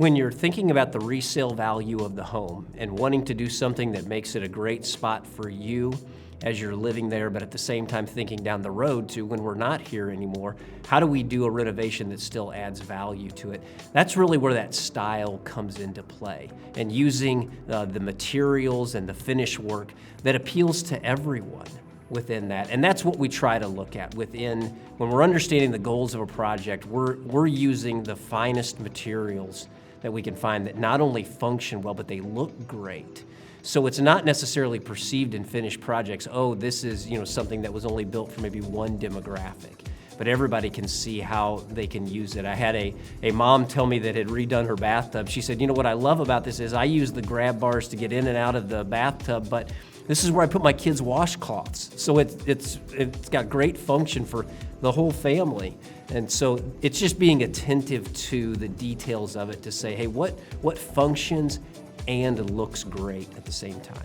When you're thinking about the resale value of the home and wanting to do something that makes it a great spot for you as you're living there, but at the same time thinking down the road to when we're not here anymore, how do we do a renovation that still adds value to it? That's really where that style comes into play, and using the materials and the finish work that appeals to everyone within that. And that's what we try to look at when we're understanding the goals of a project. We're using the finest materials that we can find that not only function well, but they look great. So it's not necessarily perceived in finished projects, oh, this is something that was only built for maybe one demographic, but everybody can see how they can use it. I had a mom tell me that had redone her bathtub. She said, what I love about this is I use the grab bars to get in and out of the bathtub, but this is where I put my kids' washcloths. So it's got great function for the whole family. And so it's just being attentive to the details of it to say, hey, what functions and looks great at the same time.